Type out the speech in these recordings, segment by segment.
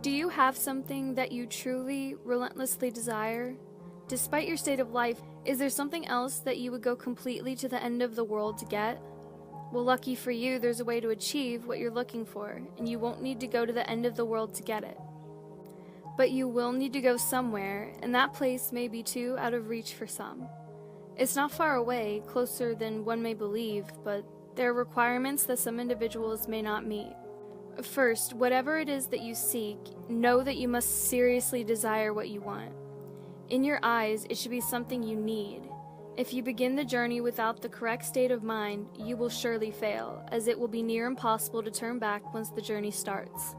Do you have something that you truly, relentlessly desire? Despite your state of life, is there something else that you would go completely to the end of the world to get? Well, lucky for you, there's a way to achieve what you're looking for, and you won't need to go to the end of the world to get it. But you will need to go somewhere, and that place may be too out of reach for some. It's not far away, closer than one may believe, but there are requirements that some individuals may not meet. First, whatever it is that you seek, know that you must seriously desire what you want. In your eyes, it should be something you need. If you begin the journey without the correct state of mind, you will surely fail, as it will be near impossible to turn back once the journey starts.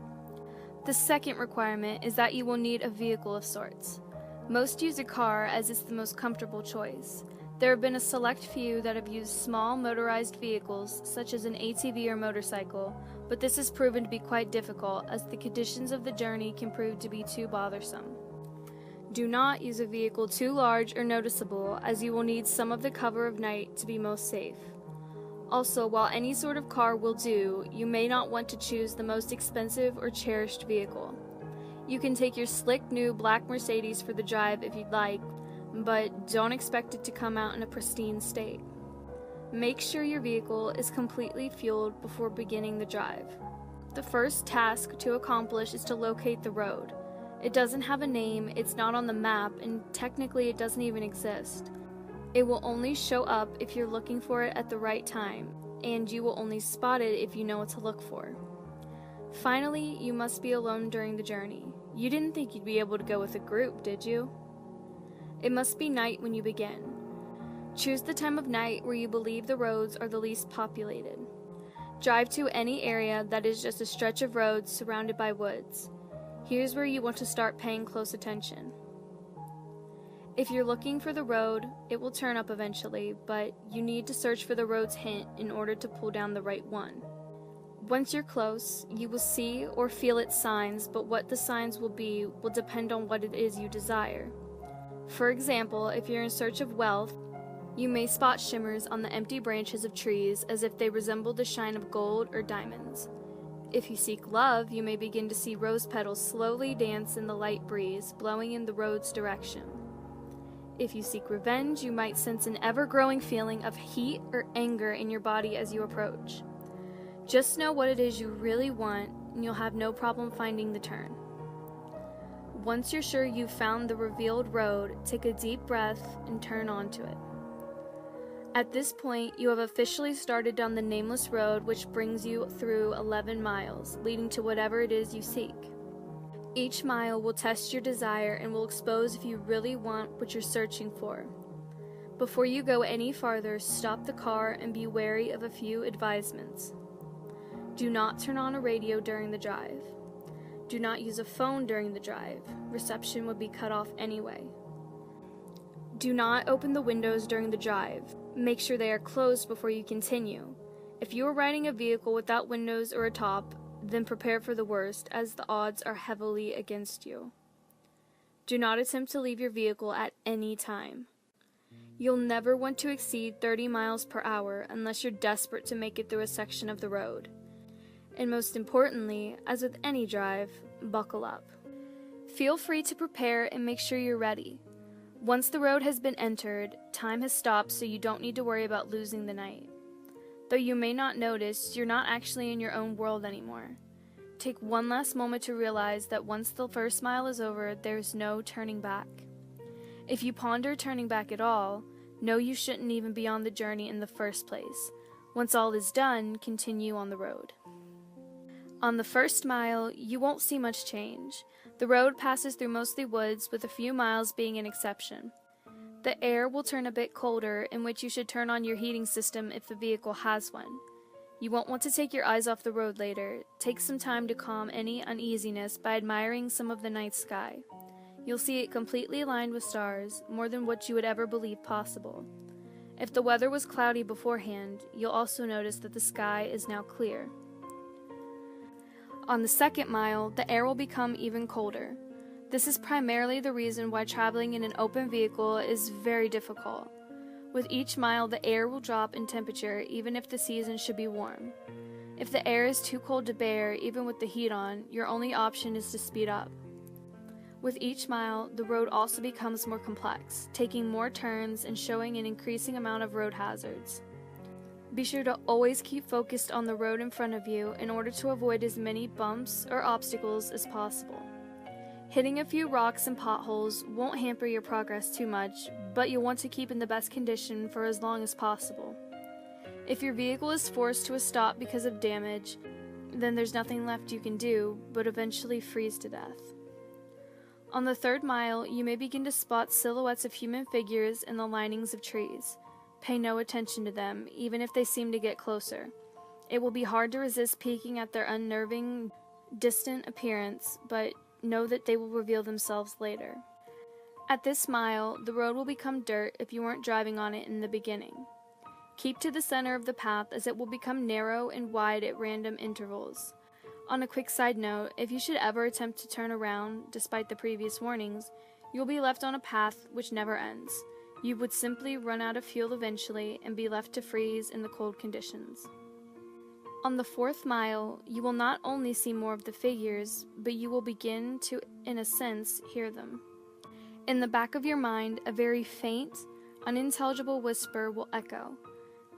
The second requirement is that you will need a vehicle of sorts. Most use a car as it's the most comfortable choice. There have been a select few that have used small motorized vehicles, such as an ATV or motorcycle, but this has proven to be quite difficult as the conditions of the journey can prove to be too bothersome. Do not use a vehicle too large or noticeable, as you will need some of the cover of night to be most safe. Also, while any sort of car will do, you may not want to choose the most expensive or cherished vehicle. You can take your slick new black Mercedes for the drive if you'd like, but don't expect it to come out in a pristine state. Make sure your vehicle is completely fueled before beginning the drive. The first task to accomplish is to locate the road. It doesn't have a name, it's not on the map, and technically it doesn't even exist. It will only show up if you're looking for it at the right time, and you will only spot it if you know what to look for. Finally, you must be alone during the journey. You didn't think you'd be able to go with a group, did you? It must be night when you begin. Choose the time of night where you believe the roads are the least populated. Drive to any area that is just a stretch of roads surrounded by woods. Here's where you want to start paying close attention. If you're looking for the road, it will turn up eventually, but you need to search for the road's hint in order to pull down the right one. Once you're close, you will see or feel its signs, but what the signs will be will depend on what it is you desire. For example, if you're in search of wealth, you may spot shimmers on the empty branches of trees as if they resemble the shine of gold or diamonds. If you seek love, you may begin to see rose petals slowly dance in the light breeze, blowing in the road's direction. If you seek revenge, you might sense an ever-growing feeling of heat or anger in your body as you approach. Just know what it is you really want, and you'll have no problem finding the turn. Once you're sure you've found the revealed road, take a deep breath and turn onto it. At this point, you have officially started down the nameless road which brings you through 11 miles, leading to whatever it is you seek. Each mile will test your desire and will expose if you really want what you're searching for. Before you go any farther, stop the car and be wary of a few advisements. Do not turn on a radio during the drive. Do not use a phone during the drive. Reception would be cut off anyway. Do not open the windows during the drive. Make sure they are closed before you continue. If you are riding a vehicle without windows or a top, then prepare for the worst, as the odds are heavily against you. Do not attempt to leave your vehicle at any time. You'll never want to exceed 30 miles per hour unless you're desperate to make it through a section of the road. And most importantly, as with any drive, buckle up. Feel free to prepare and make sure you're ready. Once the road has been entered, time has stopped, so you don't need to worry about losing the night. Though you may not notice, you're not actually in your own world anymore. Take one last moment to realize that once the first mile is over, there's no turning back. If you ponder turning back at all, know you shouldn't even be on the journey in the first place. Once all is done, continue on the road. On the first mile, you won't see much change. The road passes through mostly woods, with a few miles being an exception. The air will turn a bit colder, in which you should turn on your heating system if the vehicle has one. You won't want to take your eyes off the road later. Take some time to calm any uneasiness by admiring some of the night sky. You'll see it completely lined with stars, more than what you would ever believe possible. If the weather was cloudy beforehand, you'll also notice that the sky is now clear. On the second mile, the air will become even colder. This is primarily the reason why traveling in an open vehicle is very difficult. With each mile, the air will drop in temperature even if the season should be warm. If the air is too cold to bear, even with the heat on, your only option is to speed up. With each mile, the road also becomes more complex, taking more turns and showing an increasing amount of road hazards. Be sure to always keep focused on the road in front of you in order to avoid as many bumps or obstacles as possible. Hitting a few rocks and potholes won't hamper your progress too much, but you'll want to keep in the best condition for as long as possible. If your vehicle is forced to a stop because of damage, then there's nothing left you can do but eventually freeze to death. On the 3rd mile, you may begin to spot silhouettes of human figures in the linings of trees. Pay no attention to them, even if they seem to get closer. It will be hard to resist peeking at their unnerving, distant appearance, but know that they will reveal themselves later. At this mile, the road will become dirt if you weren't driving on it in the beginning. Keep to the center of the path as it will become narrow and wide at random intervals. On a quick side note, if you should ever attempt to turn around, despite the previous warnings, you'll be left on a path which never ends. You would simply run out of fuel eventually and be left to freeze in the cold conditions. On the 4th mile, you will not only see more of the figures, but you will begin to, in a sense, hear them. In the back of your mind, a very faint, unintelligible whisper will echo.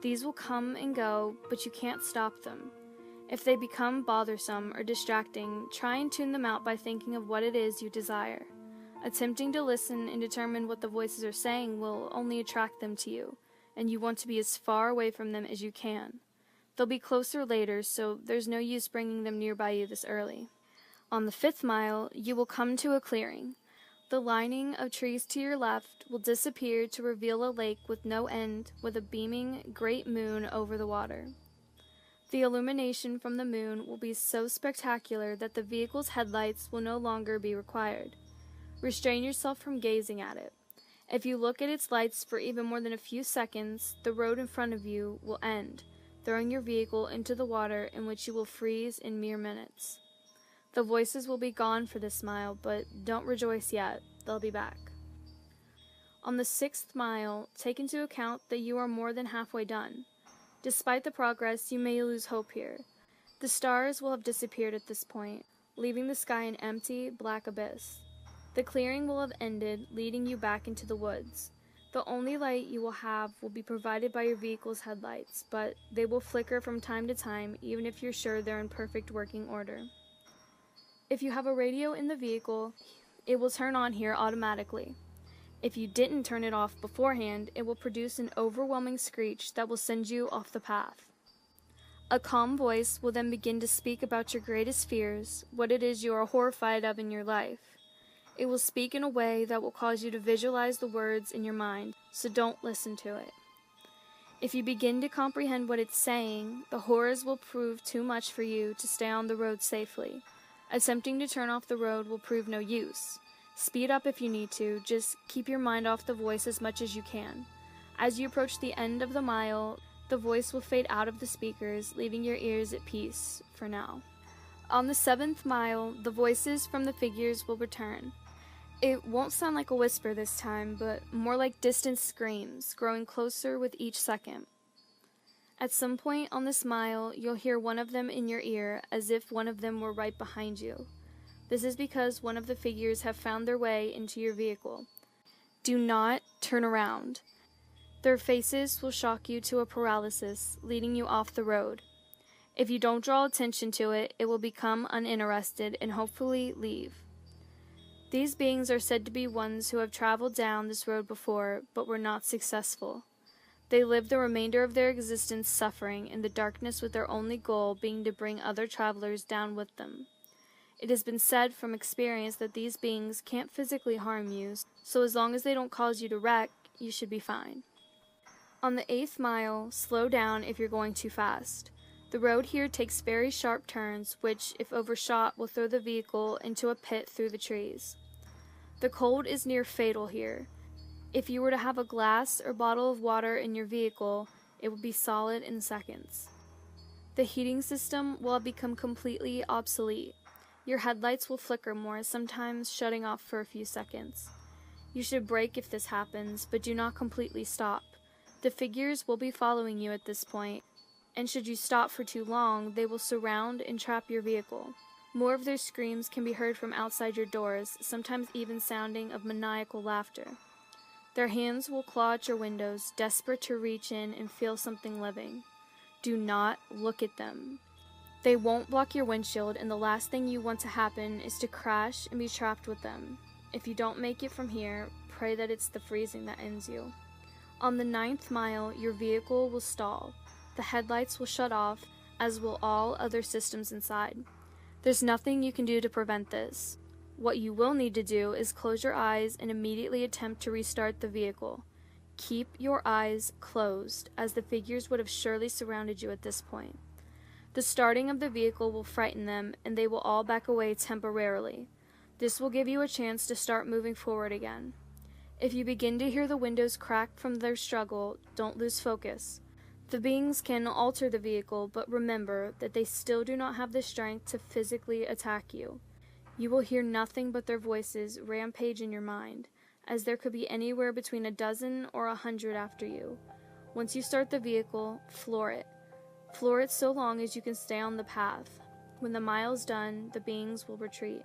These will come and go, but you can't stop them. If they become bothersome or distracting, try and tune them out by thinking of what it is you desire. Attempting to listen and determine what the voices are saying will only attract them to you, and you want to be as far away from them as you can. They'll be closer later, so there's no use bringing them nearby you this early. On the 5th mile, you will come to a clearing. The lining of trees to your left will disappear to reveal a lake with no end, with a beaming, great moon over the water. The illumination from the moon will be so spectacular that the vehicle's headlights will no longer be required. Restrain yourself from gazing at it. If you look at its lights for even more than a few seconds, the road in front of you will end, throwing your vehicle into the water in which you will freeze in mere minutes. The voices will be gone for this mile, but don't rejoice yet, they'll be back. On the 6th mile, take into account that you are more than halfway done. Despite the progress, you may lose hope here. The stars will have disappeared at this point, leaving the sky an empty, black abyss. The clearing will have ended, leading you back into the woods. The only light you will have will be provided by your vehicle's headlights, but they will flicker from time to time even if you're sure they're in perfect working order. If you have a radio in the vehicle, it will turn on here automatically. If you didn't turn it off beforehand, it will produce an overwhelming screech that will send you off the path. A calm voice will then begin to speak about your greatest fears, what it is you are horrified of in your life. It will speak in a way that will cause you to visualize the words in your mind, so don't listen to it. If you begin to comprehend what it's saying, the horrors will prove too much for you to stay on the road safely. Attempting to turn off the road will prove no use. Speed up if you need to, just keep your mind off the voice as much as you can. As you approach the end of the mile, the voice will fade out of the speakers, leaving your ears at peace for now. On the 7th mile, the voices from the figures will return. It won't sound like a whisper this time, but more like distant screams, growing closer with each second. At some point on this mile, you'll hear one of them in your ear, as if one of them were right behind you. This is because one of the figures have found their way into your vehicle. Do not turn around. Their faces will shock you to a paralysis, leading you off the road. If you don't draw attention to it, it will become uninterested and hopefully leave. These beings are said to be ones who have traveled down this road before, but were not successful. They live the remainder of their existence suffering in the darkness, with their only goal being to bring other travelers down with them. It has been said from experience that these beings can't physically harm you, so as long as they don't cause you to wreck, you should be fine. On the 8th mile, slow down if you're going too fast. The road here takes very sharp turns, which, if overshot, will throw the vehicle into a pit through the trees. The cold is near fatal here. If you were to have a glass or bottle of water in your vehicle, it would be solid in seconds. The heating system will have become completely obsolete. Your headlights will flicker more, sometimes shutting off for a few seconds. You should brake if this happens, but do not completely stop. The figures will be following you at this point, and should you stop for too long, they will surround and trap your vehicle. More of their screams can be heard from outside your doors, sometimes even sounding of maniacal laughter. Their hands will claw at your windows, desperate to reach in and feel something living. Do not look at them. They won't block your windshield, and the last thing you want to happen is to crash and be trapped with them. If you don't make it from here, pray that it's the freezing that ends you. On the 9th mile, your vehicle will stall. The headlights will shut off, as will all other systems inside. There's nothing you can do to prevent this. What you will need to do is close your eyes and immediately attempt to restart the vehicle. Keep your eyes closed, as the figures would have surely surrounded you at this point. The starting of the vehicle will frighten them, and they will all back away temporarily. This will give you a chance to start moving forward again. If you begin to hear the windows crack from their struggle, don't lose focus. The beings can alter the vehicle, but remember that they still do not have the strength to physically attack you. You will hear nothing but their voices rampage in your mind, as there could be anywhere between a dozen or 100 after you. Once you start the vehicle, floor it. Floor it so long as you can stay on the path. When the mile's done, the beings will retreat.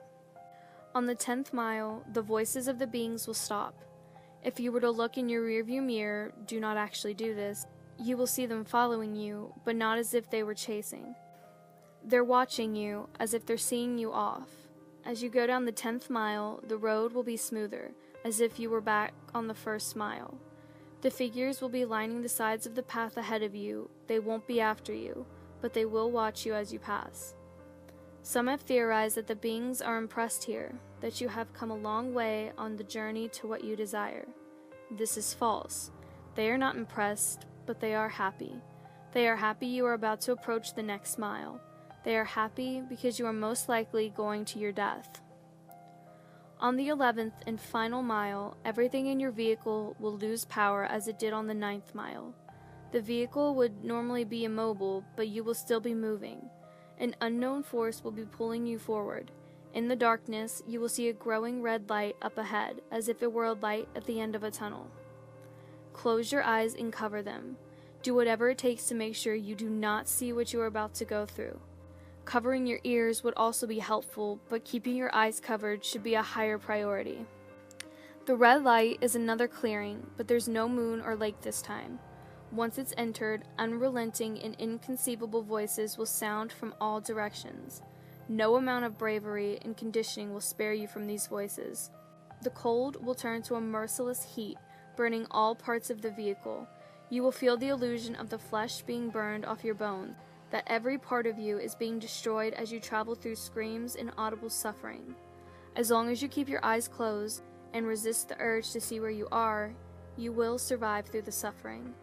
On the 10th mile, the voices of the beings will stop. If you were to look in your rearview mirror, do not actually do this, you will see them following you, but not as if they were chasing. They're watching you, as if they're seeing you off. As you go down the 10th mile, the road will be smoother, as if you were back on the 1st mile. The figures will be lining the sides of the path ahead of you. They won't be after you, but they will watch you as you pass. Some have theorized that the beings are impressed here, that you have come a long way on the journey to what you desire. This is false. They are not impressed, but they are happy. They are happy you are about to approach the next mile. They are happy because you are most likely going to your death. On the 11th and final mile, everything in your vehicle will lose power as it did on the 9th mile. The vehicle would normally be immobile, but you will still be moving. An unknown force will be pulling you forward. In the darkness, you will see a growing red light up ahead, as if it were a light at the end of a tunnel. Close your eyes and cover them. Do whatever it takes to make sure you do not see what you are about to go through. Covering your ears would also be helpful, but keeping your eyes covered should be a higher priority. The red light is another clearing, but there's no moon or lake this time. Once it's entered, unrelenting and inconceivable voices will sound from all directions. No amount of bravery and conditioning will spare you from these voices. The cold will turn to a merciless heat, burning all parts of the vehicle. You will feel the illusion of the flesh being burned off your bones, that every part of you is being destroyed as you travel through screams and audible suffering. As long as you keep your eyes closed and resist the urge to see where you are, you will survive through the suffering.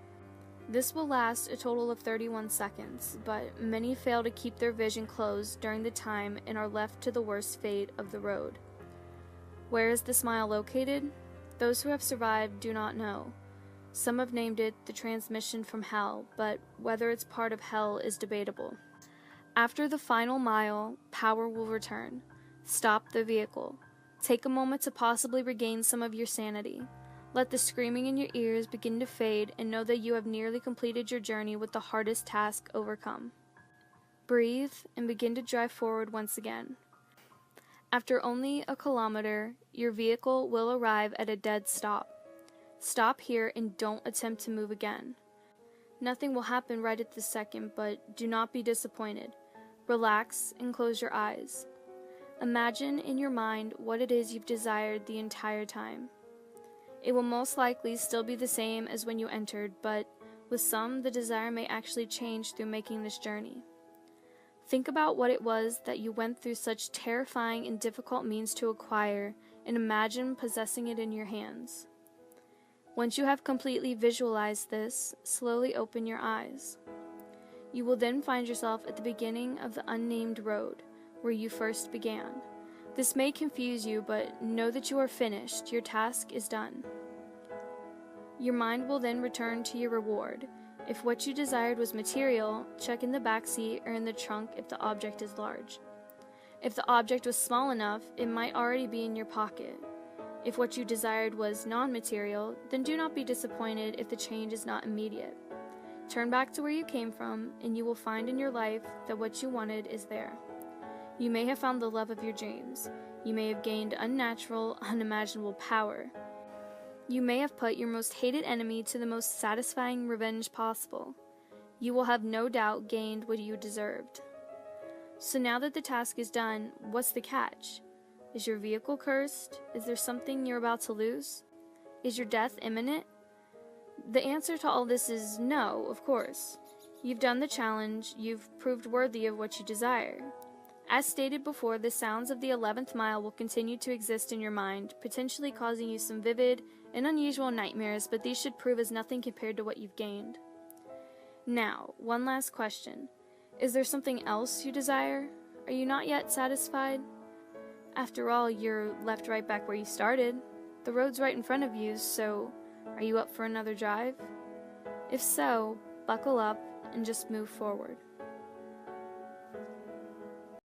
This will last a total of 31 seconds, but many fail to keep their vision closed during the time and are left to the worst fate of the road. Where is this mile located? Those who have survived do not know. Some have named it the transmission from hell, but whether it's part of hell is debatable. After the final mile, power will return. Stop the vehicle. Take a moment to possibly regain some of your sanity. Let the screaming in your ears begin to fade and know that you have nearly completed your journey with the hardest task overcome. Breathe and begin to drive forward once again. After only a kilometer, your vehicle will arrive at a dead stop. Stop here and don't attempt to move again. Nothing will happen right at this second, but do not be disappointed. Relax and close your eyes. Imagine in your mind what it is you've desired the entire time. It will most likely still be the same as when you entered, but with some, the desire may actually change through making this journey. Think about what it was that you went through such terrifying and difficult means to acquire, and imagine possessing it in your hands. Once you have completely visualized this, slowly open your eyes. You will then find yourself at the beginning of the unnamed road, where you first began. This may confuse you, but know that you are finished. Your task is done. Your mind will then return to your reward. If what you desired was material, check in the back seat or in the trunk if the object is large. If the object was small enough, it might already be in your pocket. If what you desired was non-material, then do not be disappointed if the change is not immediate. Turn back to where you came from, and you will find in your life that what you wanted is there. You may have found the love of your dreams. You may have gained unnatural, unimaginable power. You may have put your most hated enemy to the most satisfying revenge possible. You will have no doubt gained what you deserved. So now that the task is done, what's the catch? Is your vehicle cursed? Is there something you're about to lose? Is your death imminent? The answer to all this is no, of course. You've done the challenge, you've proved worthy of what you desire. As stated before, the sounds of the 11th mile will continue to exist in your mind, potentially causing you some vivid and unusual nightmares, but these should prove as nothing compared to what you've gained. Now, one last question. Is there something else you desire? Are you not yet satisfied? After all, you're left right back where you started. The road's right in front of you, so are you up for another drive? If so, buckle up and just move forward.